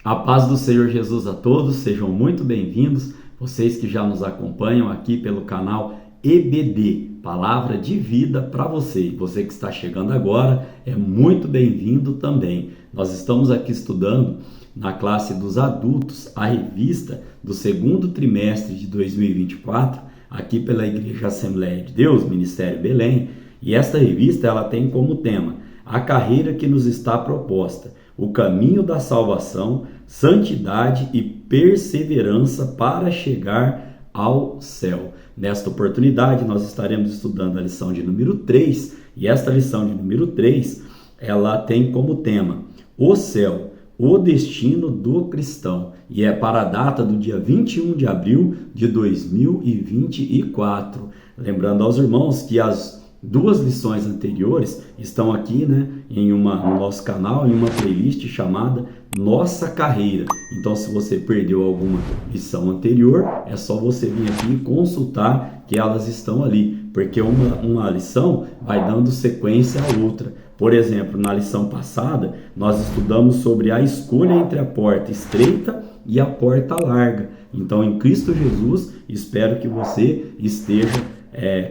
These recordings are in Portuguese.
A paz do Senhor Jesus a todos, sejam muito bem-vindos, vocês que já nos acompanham aqui pelo canal EBD, Palavra de Vida para você. Você que está chegando agora é muito bem-vindo também. Nós estamos aqui estudando na classe dos adultos a revista do segundo trimestre de 2024, aqui pela Igreja Assembleia de Deus, Ministério Belém, e esta revista ela tem como tema a carreira que nos está proposta, o caminho da salvação, santidade e perseverança para chegar ao céu. Nesta oportunidade, nós estaremos estudando a lição de número 3, e esta lição de número 3, ela tem como tema o céu, o destino do cristão, e é para a data do dia 21 de abril de 2024. Lembrando aos irmãos que as duas lições anteriores estão aqui, no nosso canal, em uma playlist chamada Nossa Carreira. Então, se você perdeu alguma lição anterior, é só você vir aqui e consultar que elas estão ali, porque uma lição vai dando sequência à outra. Por exemplo, na lição passada, nós estudamos sobre a escolha entre a porta estreita e a porta larga. Então, em Cristo Jesus, espero que você esteja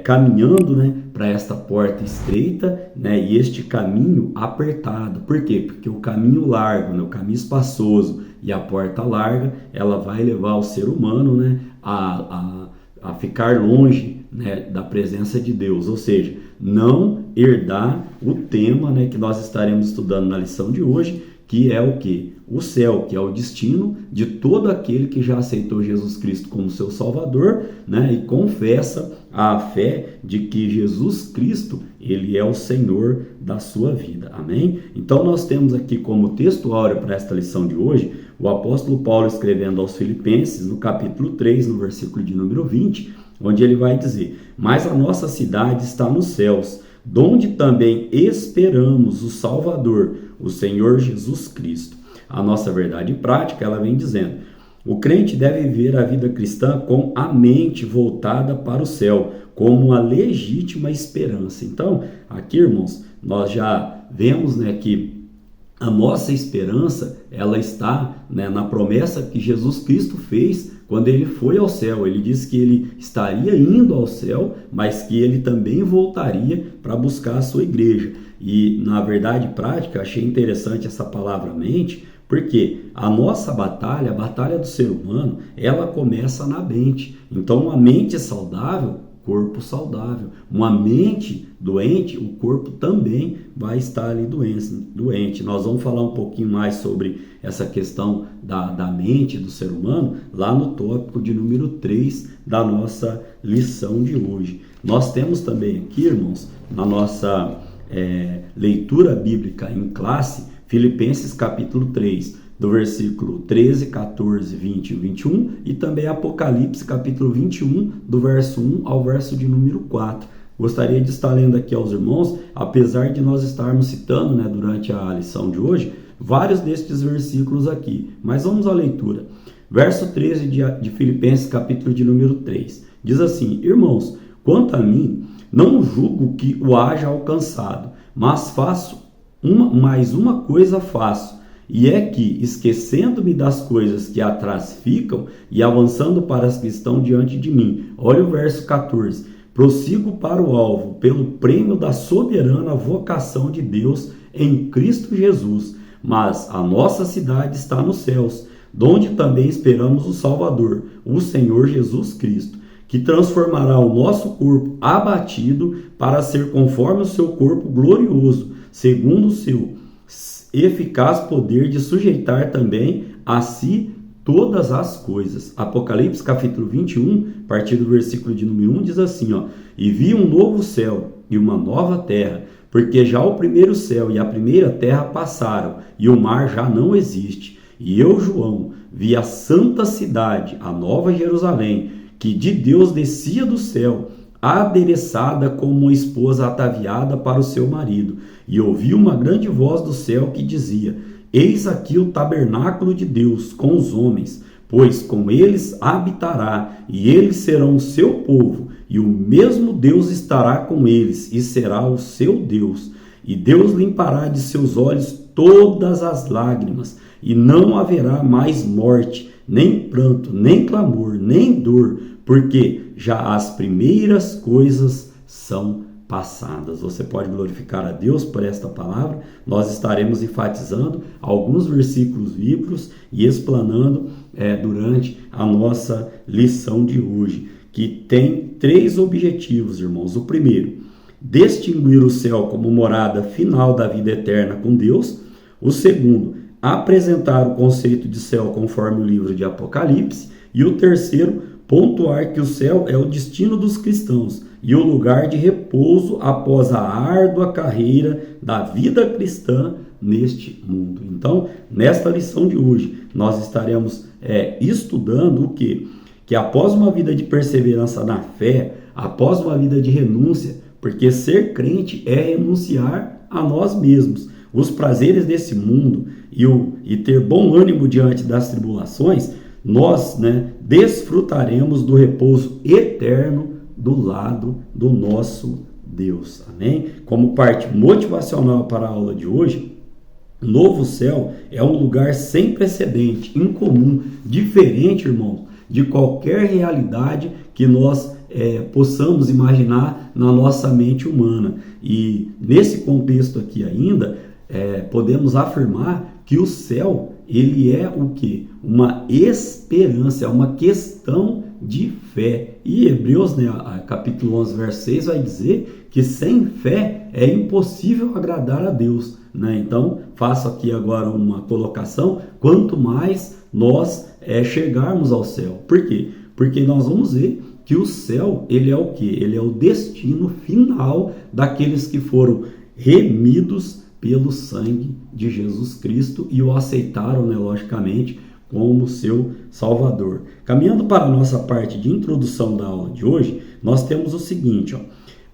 caminhando para esta porta estreita, e este caminho apertado. Por quê? Porque o caminho largo, o caminho espaçoso e a porta larga, ela vai levar o ser humano a ficar longe da presença de Deus, ou seja, não herdar o tema que nós estaremos estudando na lição de hoje, que é o quê? O céu, que é o destino de todo aquele que já aceitou Jesus Cristo como seu Salvador, e confessa a fé de que Jesus Cristo, ele é o Senhor da sua vida. Amém? Então nós temos aqui como texto áureo para esta lição de hoje, o apóstolo Paulo escrevendo aos Filipenses, no capítulo 3, no versículo de número 20, onde ele vai dizer: mas a nossa cidade está nos céus, donde também esperamos o Salvador, o Senhor Jesus Cristo. A nossa verdade prática, ela vem dizendo: o crente deve viver a vida cristã com a mente voltada para o céu, como uma legítima esperança. Então, aqui, irmãos, nós já vemos que a nossa esperança, ela está na promessa que Jesus Cristo fez quando ele foi ao céu. Ele disse que ele estaria indo ao céu, mas que ele também voltaria para buscar a sua igreja. E na verdade prática, achei interessante essa palavra mente, porque a nossa batalha, a batalha do ser humano, ela começa na mente. Então, uma mente saudável, corpo saudável. Uma mente doente, o corpo também vai estar ali doente. Nós vamos falar um pouquinho mais sobre essa questão da mente do ser humano lá no tópico de número 3 da nossa lição de hoje. Nós temos também aqui, irmãos, na nossa leitura bíblica em classe, Filipenses capítulo 3, do versículo 13, 14, 20 e 21, e também Apocalipse capítulo 21, do verso 1 ao verso de número 4. Gostaria de estar lendo aqui aos irmãos, apesar de nós estarmos citando durante a lição de hoje, vários destes versículos aqui, mas vamos à leitura. Verso 13 de Filipenses capítulo de número 3, diz assim: irmãos, quanto a mim, não julgo que o haja alcançado, mas mais uma coisa faço, e é que, esquecendo-me das coisas que atrás ficam e avançando para as que estão diante de mim. Olha o verso 14. Prossigo para o alvo, pelo prêmio da soberana vocação de Deus em Cristo Jesus. Mas a nossa cidade está nos céus, donde também esperamos o Salvador, o Senhor Jesus Cristo, que transformará o nosso corpo abatido para ser conforme o seu corpo glorioso, segundo o seu eficaz poder de sujeitar também a si todas as coisas. Apocalipse capítulo 21, a partir do versículo de número 1, diz assim: e vi um novo céu e uma nova terra, porque já o primeiro céu e a primeira terra passaram, e o mar já não existe. E eu, João, vi a santa cidade, a nova Jerusalém, que de Deus descia do céu, adereçada como uma esposa ataviada para o seu marido. E ouvi uma grande voz do céu que dizia: eis aqui o tabernáculo de Deus com os homens, pois com eles habitará, e eles serão o seu povo, e o mesmo Deus estará com eles, e será o seu Deus. E Deus limpará de seus olhos todas as lágrimas, e não haverá mais morte, nem pranto, nem clamor, nem dor, porque já as primeiras coisas são passadas. Você pode glorificar a Deus por esta palavra. Nós estaremos enfatizando alguns versículos bíblicos e explanando durante a nossa lição de hoje, que tem 3 objetivos, irmãos. O primeiro, distinguir o céu como morada final da vida eterna com Deus. O segundo, apresentar o conceito de céu conforme o livro de Apocalipse. E o terceiro, pontuar que o céu é o destino dos cristãos e o lugar de repouso após a árdua carreira da vida cristã neste mundo. Então, nesta lição de hoje, nós estaremos estudando o quê? Que após uma vida de perseverança na fé, após uma vida de renúncia, porque ser crente é renunciar a nós mesmos, os prazeres desse mundo e ter bom ânimo diante das tribulações, nós desfrutaremos do repouso eterno do lado do nosso Deus. Amém? Como parte motivacional para a aula de hoje, novo céu é um lugar sem precedente, incomum, diferente, irmão, de qualquer realidade que nós possamos imaginar na nossa mente humana. E nesse contexto aqui ainda, podemos afirmar que o céu, ele é o quê? Uma esperança, é uma questão de fé. E Hebreus, capítulo 11, verso 6, vai dizer que sem fé é impossível agradar a Deus. Então, faço aqui agora uma colocação, quanto mais nós chegarmos ao céu. Por quê? Porque nós vamos ver que o céu, ele é o quê? Ele é o destino final daqueles que foram remidos pelo sangue de Jesus Cristo e o aceitaram, logicamente, como seu Salvador. Caminhando para a nossa parte de introdução da aula de hoje, nós temos o seguinte,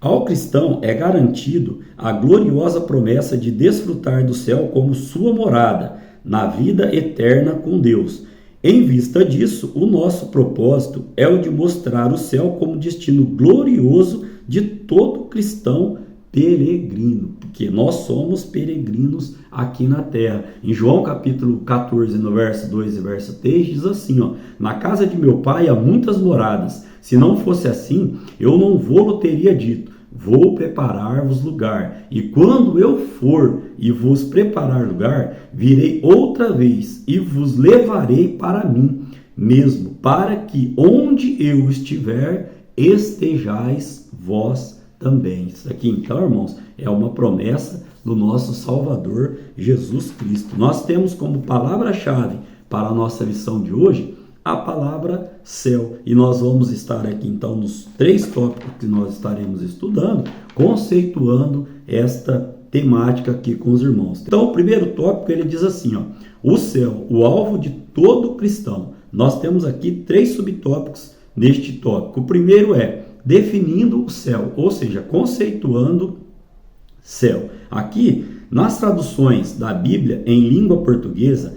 ao cristão é garantido a gloriosa promessa de desfrutar do céu como sua morada, na vida eterna com Deus. Em vista disso, o nosso propósito é o de mostrar o céu como destino glorioso de todo cristão peregrino, porque nós somos peregrinos aqui na terra. Em João capítulo 14, no verso 2 e verso 3, diz assim, na casa de meu pai há muitas moradas, se não fosse assim, eu não vou-lo teria dito, vou preparar-vos lugar, e quando eu for e vos preparar lugar, virei outra vez e vos levarei para mim mesmo, para que onde eu estiver, estejais vós também. Isso aqui, então, irmãos, é uma promessa do nosso Salvador Jesus Cristo. Nós temos como palavra-chave para a nossa lição de hoje a palavra céu. E nós vamos estar aqui, então, nos 3 tópicos que nós estaremos estudando, conceituando esta temática aqui com os irmãos. Então, o primeiro tópico, ele diz assim, o céu, o alvo de todo cristão. Nós temos aqui 3 subtópicos neste tópico. O primeiro é definindo o céu, ou seja, conceituando céu. Aqui, nas traduções da Bíblia em língua portuguesa,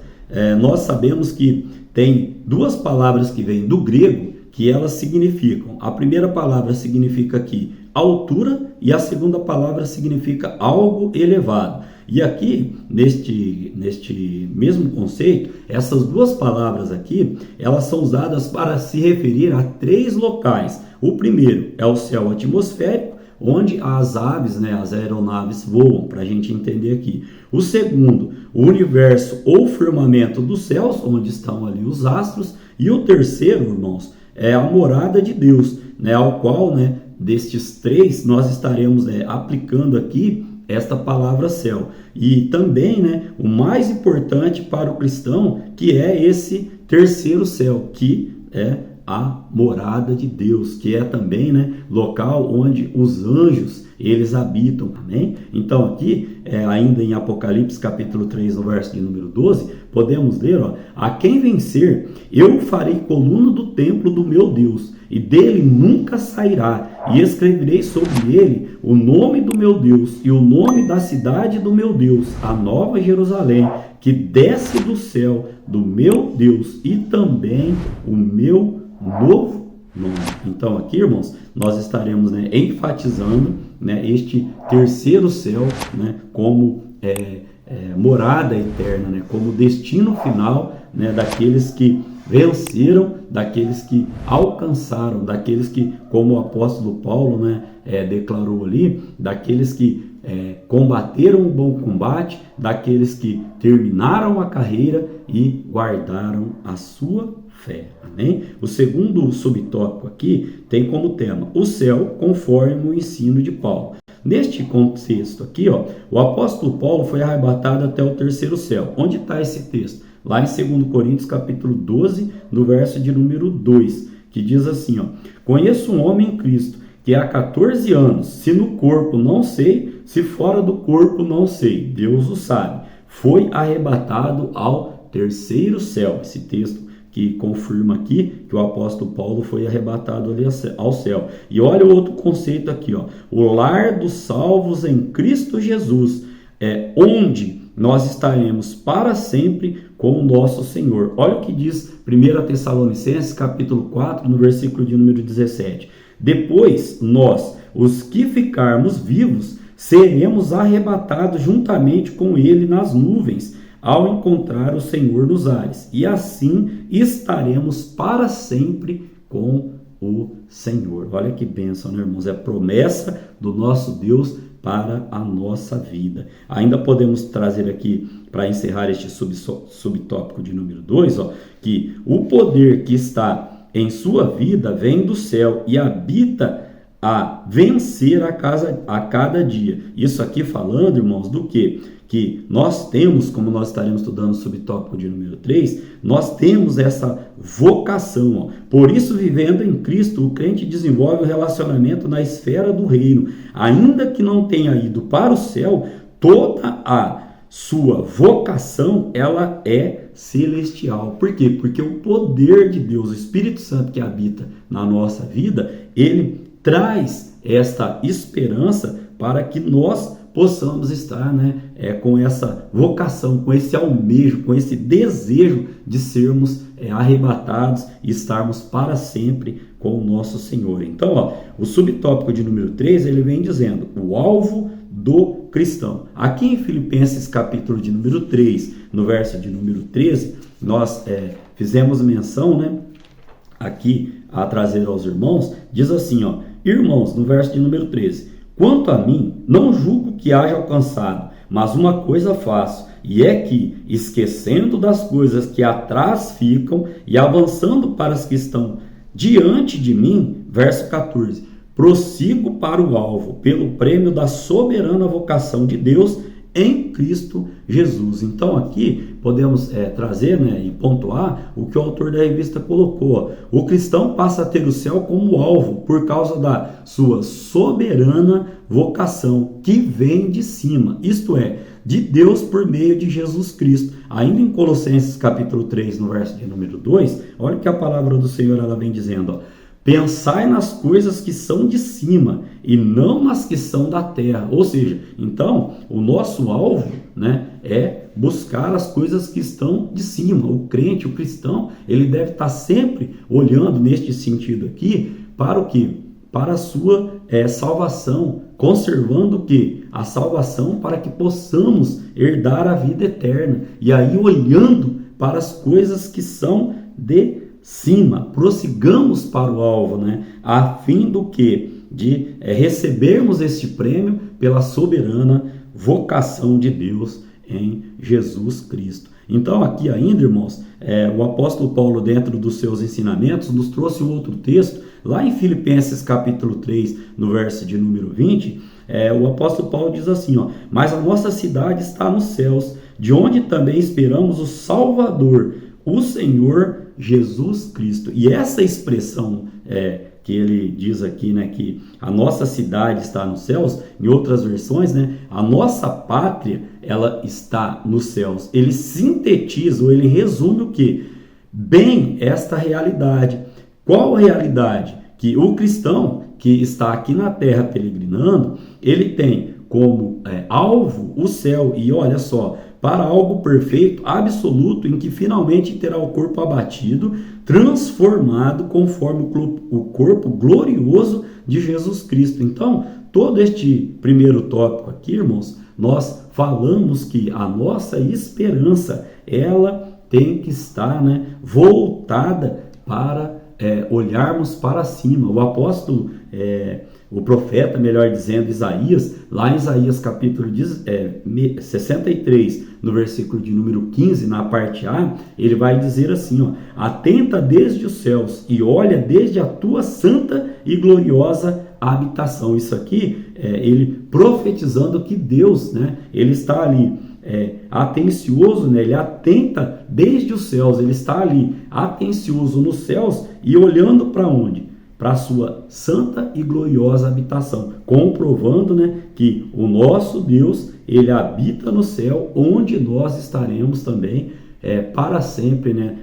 nós sabemos que tem 2 palavras que vêm do grego que elas significam. A primeira palavra significa aqui altura e a segunda palavra significa algo elevado. E aqui, neste mesmo conceito, essas 2 palavras aqui, elas são usadas para se referir a 3 locais. O primeiro é o céu atmosférico, onde as aves, as aeronaves voam, para a gente entender aqui. O segundo, o universo ou firmamento dos céus, onde estão ali os astros. E o terceiro, irmãos, é a morada de Deus, ao qual, destes 3, nós estaremos aplicando aqui esta palavra céu. E também, o mais importante para o cristão, que é esse terceiro céu, que é a morada de Deus, que é também, local onde os anjos, eles habitam, amém? Então aqui, ainda em Apocalipse capítulo 3, no verso de número 12, podemos ler, a quem vencer, eu farei coluna do templo do meu Deus, e dele nunca sairá, e escreverei sobre ele o nome do meu Deus, e o nome da cidade do meu Deus, a nova Jerusalém, que desce do céu do meu Deus, e também o meu novo nome. Então aqui, irmãos, nós estaremos enfatizando este terceiro céu como morada eterna, né? Como destino final, né? Daqueles que venceram, daqueles que alcançaram, daqueles que, como o apóstolo Paulo, né, declarou ali, daqueles que combateram o bom combate, daqueles que terminaram a carreira e guardaram a sua fé. Amém? O segundo subtópico aqui tem como tema o céu conforme o ensino de Paulo. Neste contexto aqui, ó, o apóstolo Paulo foi arrebatado até o terceiro céu. Onde está esse texto? Lá em 2 Coríntios capítulo 12, no verso de número 2, que diz assim, ó: conheço um homem em Cristo, que há 14 anos, se no corpo não sei, se fora do corpo não sei, Deus o sabe, foi arrebatado ao terceiro céu. Esse texto que confirma aqui que o apóstolo Paulo foi arrebatado ali ao céu. E olha o outro conceito aqui, ó: o lar dos salvos em Cristo Jesus, onde nós estaremos para sempre com o nosso Senhor. Olha o que diz 1 Tessalonicenses capítulo 4, no versículo de número 17. Depois nós, os que ficarmos vivos, seremos arrebatados juntamente com ele nas nuvens, ao encontrar o Senhor nos ares, e assim estaremos para sempre com o Senhor. Olha que bênção, né, irmãos? É promessa do nosso Deus para a nossa vida. Ainda podemos trazer aqui, para encerrar este subtópico de número 2, ó, que o poder que está em sua vida vem do céu e habita a vencer a cada dia. Isso aqui falando, irmãos, do quê? Que nós temos, como nós estaremos estudando o subtópico de número 3, nós temos essa vocação. Ó. Por isso, vivendo em Cristo, o crente desenvolve o relacionamento na esfera do reino. Ainda que não tenha ido para o céu, toda a sua vocação, ela é celestial. Por quê? Porque o poder de Deus, o Espírito Santo que habita na nossa vida, ele traz esta esperança para que nós possamos estar, né, com essa vocação, com esse almejo, com esse desejo de sermos arrebatados e estarmos para sempre com o nosso Senhor. Então, ó, o subtópico de número 3, ele vem dizendo o alvo do cristão. Aqui em Filipenses capítulo de número 3, no verso de número 13, nós fizemos menção, né, aqui a trazer aos irmãos, diz assim, ó: irmãos, no verso de número 13, quanto a mim, não julgo que haja alcançado, mas uma coisa faço, e é que, esquecendo das coisas que atrás ficam e avançando para as que estão diante de mim, verso 14, prossigo para o alvo, pelo prêmio da soberana vocação de Deus em Cristo Jesus. Então aqui podemos trazer, né, e pontuar o que o autor da revista colocou. O cristão passa a ter o céu como alvo por causa da sua soberana vocação que vem de cima, isto é, de Deus por meio de Jesus Cristo. Ainda em Colossenses capítulo 3, no verso de número 2, olha o que a palavra do Senhor ela vem dizendo, ó: pensai nas coisas que são de cima e não nas que são da terra. Ou seja, então, o nosso alvo, né, é buscar as coisas que estão de cima. O crente, o cristão, ele deve estar sempre olhando neste sentido aqui para o quê? Para a sua salvação, conservando o quê? A salvação para que possamos herdar a vida eterna. E aí olhando para as coisas que são de cima, prossigamos para o alvo, né? A fim do que? De recebermos este prêmio pela soberana vocação de Deus em Jesus Cristo. Então aqui ainda, irmãos, o apóstolo Paulo, dentro dos seus ensinamentos, nos trouxe um outro texto, lá em Filipenses capítulo 3, no verso de número 20, o apóstolo Paulo diz assim, ó: mas a nossa cidade está nos céus, de onde também esperamos o Salvador, o Senhor Jesus Cristo. E essa expressão que ele diz aqui, né, que a nossa cidade está nos céus, em outras versões, né, a nossa pátria, ela está nos céus. Ele sintetiza, ou ele resume o quê? Bem esta realidade. Qual realidade? Que o cristão que está aqui na terra peregrinando, ele tem como alvo o céu. E olha só, para algo perfeito, absoluto, em que finalmente terá o corpo abatido, transformado conforme o corpo glorioso de Jesus Cristo. Então, todo este primeiro tópico aqui, irmãos, nós falamos que a nossa esperança, ela tem que estar, né, voltada para olharmos para cima. O apóstolo, o profeta, melhor dizendo, Isaías, lá em Isaías capítulo 63, no versículo de número 15, na parte A, ele vai dizer assim, ó: atenta desde os céus e olha desde a tua santa e gloriosa habitação. Isso aqui, ele profetizando que Deus, né, ele está ali atencioso, né, ele atenta desde os céus, ele está ali atencioso nos céus e olhando para onde? Para a sua santa e gloriosa habitação, comprovando, né, que o nosso Deus, ele habita no céu, onde nós estaremos também para sempre, né,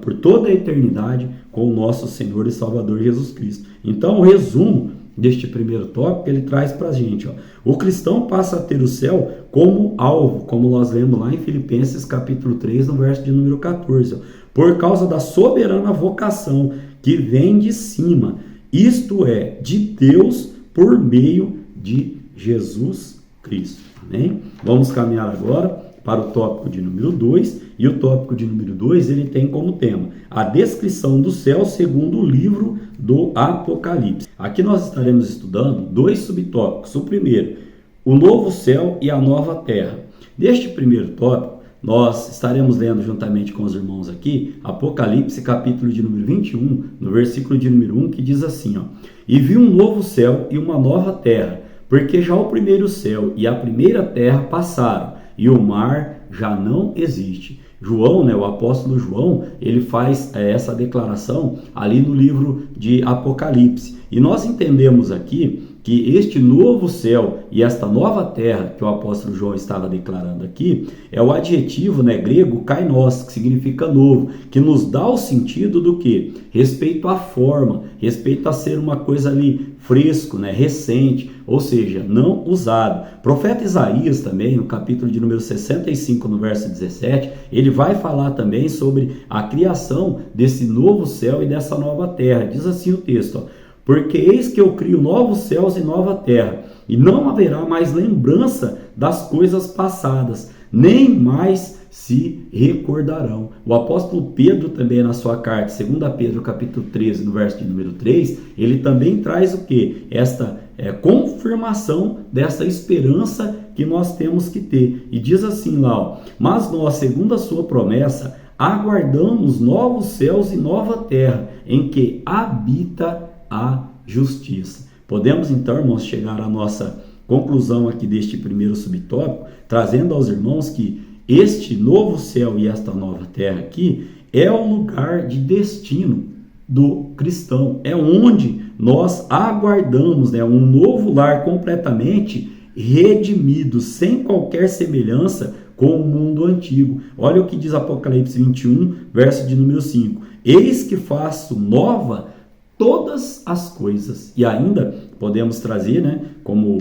por toda a eternidade com o nosso Senhor e Salvador Jesus Cristo. Então, o resumo deste primeiro tópico, ele traz para a gente, ó, o cristão passa a ter o céu como alvo, como nós lemos lá em Filipenses capítulo 3, no verso de número 14, ó, por causa da soberana vocação que vem de cima, isto é, de Deus por meio de Jesus Cristo. Amém? Vamos caminhar agora para o tópico de número 2, e o tópico de número 2, ele tem como tema a descrição do céu segundo o livro do Apocalipse. Aqui nós estaremos estudando dois subtópicos. O primeiro, o novo céu e a nova terra. Neste primeiro tópico, nós estaremos lendo juntamente com os irmãos aqui, Apocalipse capítulo de número 21, no versículo de número 1, que diz assim, ó: e vi um novo céu e uma nova terra, porque já o primeiro céu e a primeira terra passaram, e o mar já não existe. João, né, o apóstolo João, ele faz essa declaração ali no livro de Apocalipse. E nós entendemos aqui que este novo céu e esta nova terra que o apóstolo João estava declarando aqui é o adjetivo, né, grego kainos, que significa novo, que nos dá o sentido do quê? Respeito à forma, respeito a ser uma coisa ali fresco, né, recente, ou seja, não usado. O profeta Isaías também, no capítulo de número 65, no verso 17, ele vai falar também sobre a criação desse novo céu e dessa nova terra. Diz assim o texto, ó: porque eis que eu crio novos céus e nova terra, e não haverá mais lembrança das coisas passadas, nem mais se recordarão. O apóstolo Pedro também, na sua carta, 2 Pedro capítulo 13, no verso de número 3, ele também traz o quê? Esta confirmação dessa esperança que nós temos que ter. E diz assim lá, ó: mas nós, segundo a sua promessa, aguardamos novos céus e nova terra, em que habita a justiça. Podemos então, irmãos, chegar à nossa conclusão aqui deste primeiro subtópico, trazendo aos irmãos que este novo céu e esta nova terra aqui é o lugar de destino do cristão, é onde nós aguardamos, né, um novo lar completamente redimido, sem qualquer semelhança com o mundo antigo. Olha o que diz Apocalipse 21, verso de número 5: eis que faço nova todas as coisas. E ainda podemos trazer, né, como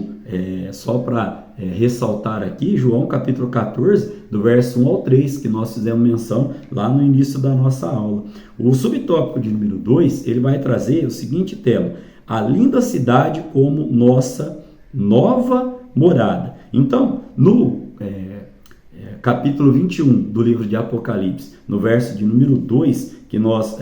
só para ressaltar aqui, João capítulo 14, do verso 1 ao 3, que nós fizemos menção lá no início da nossa aula. O subtópico de número 2, ele vai trazer o seguinte tema: a linda cidade como nossa nova morada. Então, no capítulo 21 do livro de Apocalipse, no verso de número 2, que nós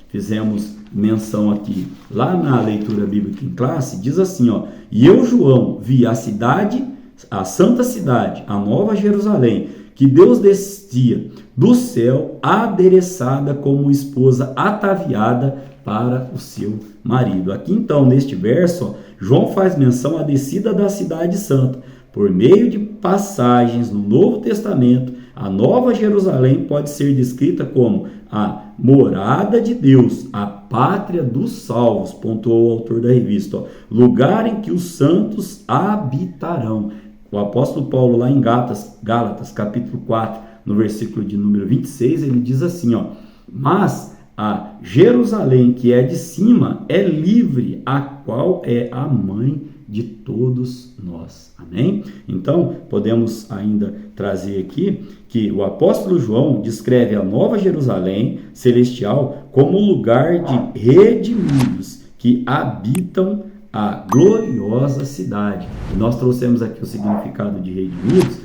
fizemos menção aqui, lá na leitura bíblica em classe, diz assim, ó: e eu, João, vi a cidade, a santa cidade, a nova Jerusalém, que Deus descia do céu, adereçada como esposa ataviada para o seu marido. Aqui então, neste verso, ó, João faz menção à descida da cidade santa. Por meio de passagens no Novo Testamento, a Nova Jerusalém pode ser descrita como a morada de Deus, a pátria dos salvos, pontuou o autor da revista, ó, lugar em que os santos habitarão. O apóstolo Paulo, lá em Gálatas, capítulo 4, no versículo de número 26, ele diz assim, ó: mas a Jerusalém que é de cima é livre, a qual é a mãe de todos nós. Amém? Então, podemos ainda trazer aqui que o apóstolo João descreve a Nova Jerusalém celestial como lugar de redimidos que habitam a gloriosa cidade. E nós trouxemos aqui o significado de redimidos,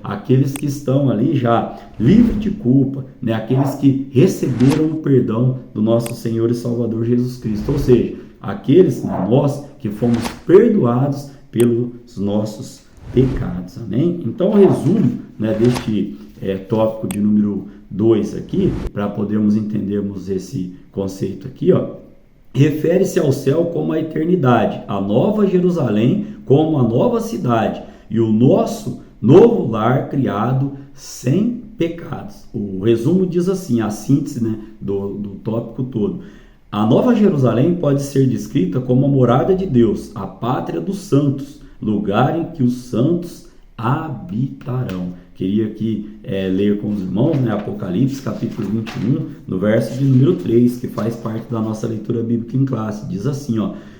aqueles que estão ali já livres de culpa, né? Aqueles que receberam o perdão do nosso Senhor e Salvador Jesus Cristo, ou seja, aqueles, nós que fomos perdoados pelos nossos pecados, amém? Então, o resumo, né, deste tópico de número 2 aqui, para podermos entendermos esse conceito aqui, refere-se ao céu como a eternidade, a nova Jerusalém como a nova cidade e o nosso novo lar criado sem pecados. O resumo diz assim, a síntese, né, do tópico todo. A nova Jerusalém pode ser descrita como a morada de Deus, a pátria dos santos, lugar em que os santos habitarão. Queria aqui ler com os irmãos, né, Apocalipse capítulo 21, no verso de número 3, que faz parte da nossa leitura bíblica em classe. Diz assim,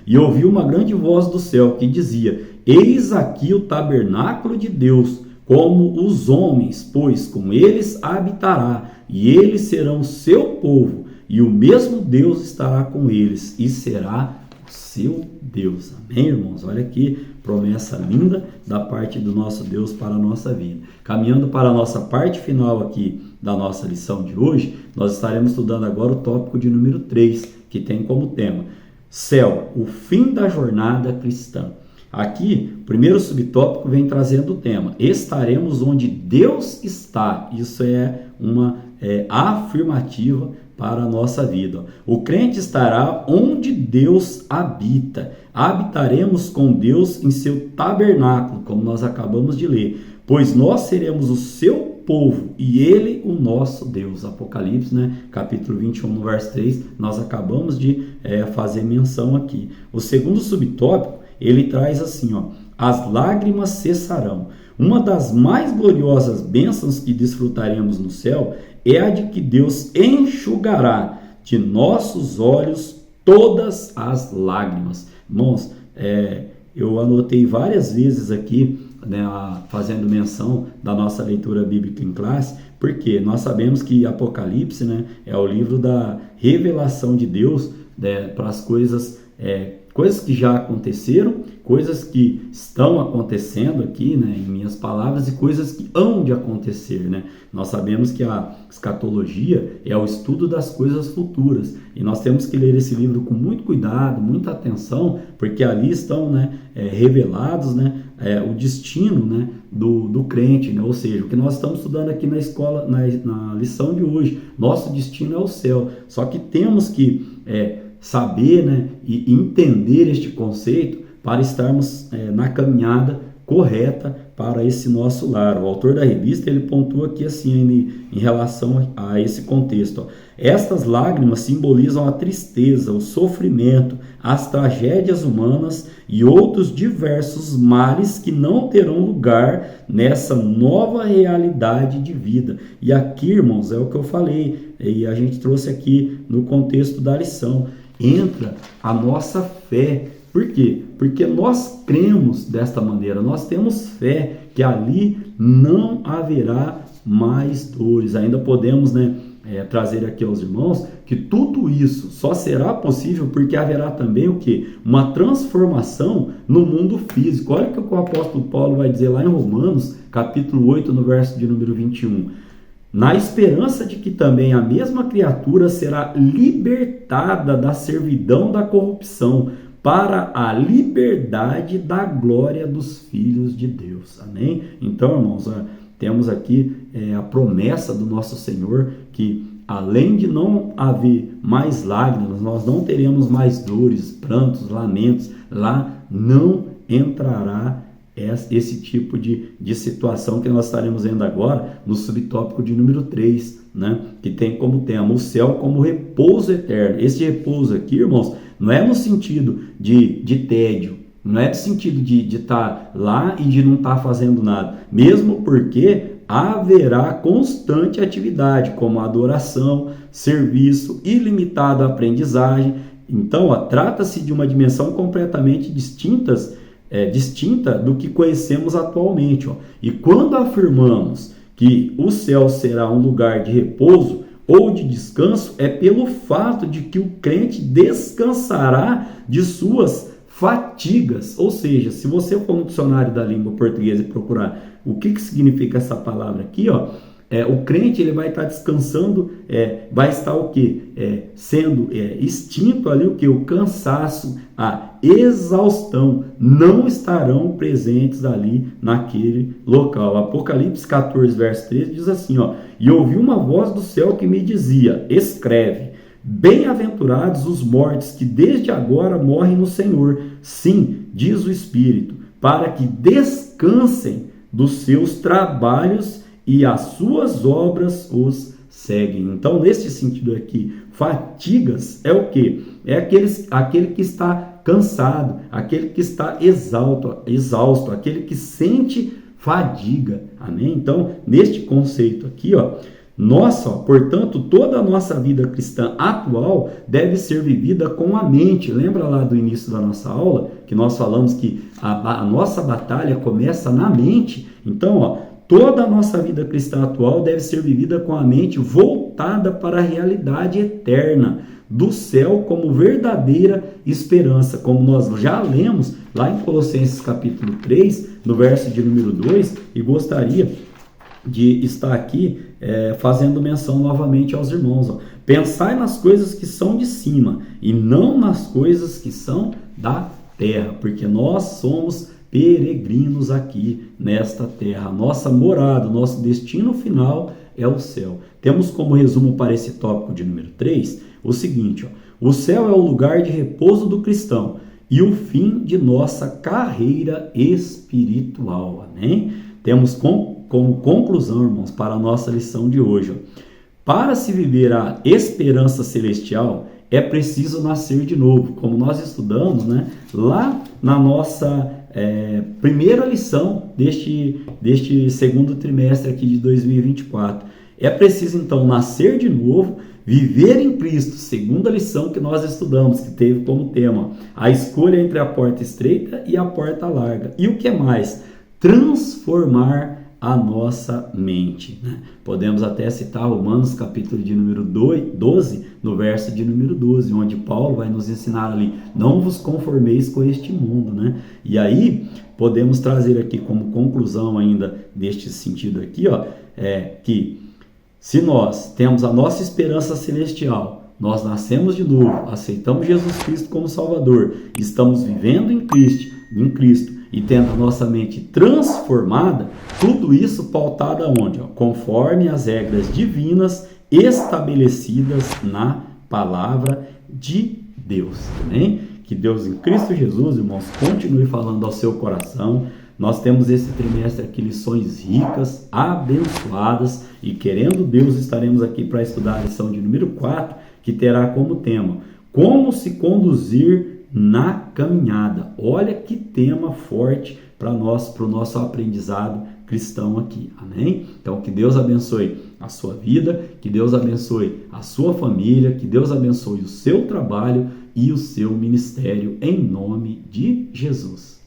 e ouvi uma grande voz do céu que dizia: eis aqui o tabernáculo de Deus, como os homens, pois com eles habitará, e eles serão seu povo, e o mesmo Deus estará com eles, e será o seu Deus. Amém, irmãos? Olha que promessa linda da parte do nosso Deus para a nossa vida. Caminhando para a nossa parte final aqui da nossa lição de hoje, nós estaremos estudando agora o tópico de número 3, que tem como tema Céu, o fim da jornada cristã. Aqui, o primeiro subtópico vem trazendo o tema: estaremos onde Deus está. Isso é uma afirmativa para a nossa vida. O crente estará onde Deus habita. Habitaremos com Deus em seu tabernáculo, como nós acabamos de ler, pois nós seremos o seu povo e ele o nosso Deus. Apocalipse, né, capítulo 21, no verso 3, nós acabamos de fazer menção aqui. O segundo subtópico, ele traz assim, as lágrimas cessarão. Uma das mais gloriosas bênçãos que desfrutaremos no céu é a de que Deus enxugará de nossos olhos todas as lágrimas. Irmãos, eu anotei várias vezes aqui, né, fazendo menção da nossa leitura bíblica em classe, porque nós sabemos que Apocalipse, né, é o livro da revelação de Deus, né, para as coisas que já aconteceram, coisas que estão acontecendo aqui, né, em minhas palavras, e coisas que hão de acontecer, né? Nós sabemos que a escatologia é o estudo das coisas futuras, e nós temos que ler esse livro com muito cuidado, muita atenção, porque ali estão, né, revelados, né, o destino, né, do crente, né? Ou seja, o que nós estamos estudando aqui na escola, na lição de hoje, nosso destino é o céu, só que temos que saber, né, e entender este conceito para estarmos na caminhada correta para esse nosso lar. O autor da revista, ele pontua aqui assim em relação a esse contexto. Estas lágrimas simbolizam a tristeza, o sofrimento, as tragédias humanas e outros diversos males que não terão lugar nessa nova realidade de vida. E aqui, irmãos, é o que eu falei, e a gente trouxe aqui no contexto da lição. Entra a nossa fé. Por quê? Porque nós cremos desta maneira, nós temos fé que ali não haverá mais dores. Ainda podemos, né, trazer aqui aos irmãos que tudo isso só será possível porque haverá também o quê? Uma transformação no mundo físico. Olha o que o apóstolo Paulo vai dizer lá em Romanos, capítulo 8, no verso de número 21. Na esperança de que também a mesma criatura será libertada da servidão da corrupção para a liberdade da glória dos filhos de Deus. Amém? Então, irmãos, temos aqui a promessa do nosso Senhor que, além de não haver mais lágrimas, nós não teremos mais dores, prantos, lamentos. Lá não entrará esse tipo de situação que nós estaremos vendo agora no subtópico de número 3, né? Que tem como tema o céu como repouso eterno. Esse repouso aqui, irmãos, não é no sentido de tédio, não é no sentido de estar lá e de não estar fazendo nada, mesmo porque haverá constante atividade, como adoração, serviço, ilimitada aprendizagem. Então, trata-se de uma dimensão completamente distinta do que conhecemos atualmente. E quando afirmamos que o céu será um lugar de repouso ou de descanso, é pelo fato de que o crente descansará de suas fatigas, ou seja, se você for no dicionário da língua portuguesa e procurar o que significa essa palavra aqui, ó, o crente ele vai estar descansando, vai estar o quê? Sendo extinto ali o quê? O cansaço, a exaustão, não estarão presentes ali naquele local. Apocalipse 14, verso 13 diz assim, ó, e ouvi uma voz do céu que me dizia, escreve, bem-aventurados os mortos que desde agora morrem no Senhor, sim, diz o Espírito, para que descansem dos seus trabalhos e as suas obras os seguem. Então, nesse sentido aqui, fatigas é o quê? É aquele que está cansado, aquele que está exausto, aquele que sente fadiga. Amém? Então, neste conceito aqui, ó, portanto, toda a nossa vida cristã atual deve ser vivida com a mente. Lembra lá do início da nossa aula, que nós falamos que a nossa batalha começa na mente? Então, ó, toda a nossa vida cristã atual deve ser vivida com a mente voltada para a realidade eterna do céu como verdadeira esperança, como nós já lemos lá em Colossenses capítulo 3, no verso de número 2, e gostaria de estar aqui fazendo menção novamente aos irmãos. Ó. Pensai nas coisas que são de cima e não nas coisas que são da terra, porque nós somos peregrinos aqui nesta terra. Nossa morada, nosso destino final é o céu. Temos como resumo para esse tópico de número 3 o seguinte, ó, o céu é o lugar de repouso do cristão e o fim de nossa carreira espiritual. Amém? Temos como conclusão, irmãos, para a nossa lição de hoje, ó, para se viver a esperança celestial, é preciso nascer de novo, como nós estudamos, né, lá na nossa primeira lição deste segundo trimestre aqui de 2024. É preciso, então, nascer de novo, viver em Cristo, segunda lição que nós estudamos, que teve como tema a escolha entre a porta estreita e a porta larga. E o que mais? Transformar a nossa mente. Né? Podemos até citar Romanos capítulo de número 12, no verso de número 12, onde Paulo vai nos ensinar ali, não vos conformeis com este mundo. Né? E aí, podemos trazer aqui como conclusão ainda deste sentido aqui, ó, que se nós temos a nossa esperança celestial, nós nascemos de novo, aceitamos Jesus Cristo como Salvador, estamos vivendo em Cristo, e tendo a nossa mente transformada, tudo isso pautado aonde? Conforme as regras divinas estabelecidas na palavra de Deus. Amém? Que Deus em Cristo Jesus, irmãos, continue falando ao seu coração. Nós temos esse trimestre aqui lições ricas, abençoadas, e querendo Deus estaremos aqui para estudar a lição de número 4, que terá como tema como se conduzir na caminhada. Olha que tema forte para o nosso aprendizado cristão aqui. Amém? Então, que Deus abençoe a sua vida, que Deus abençoe a sua família, que Deus abençoe o seu trabalho e o seu ministério, em nome de Jesus.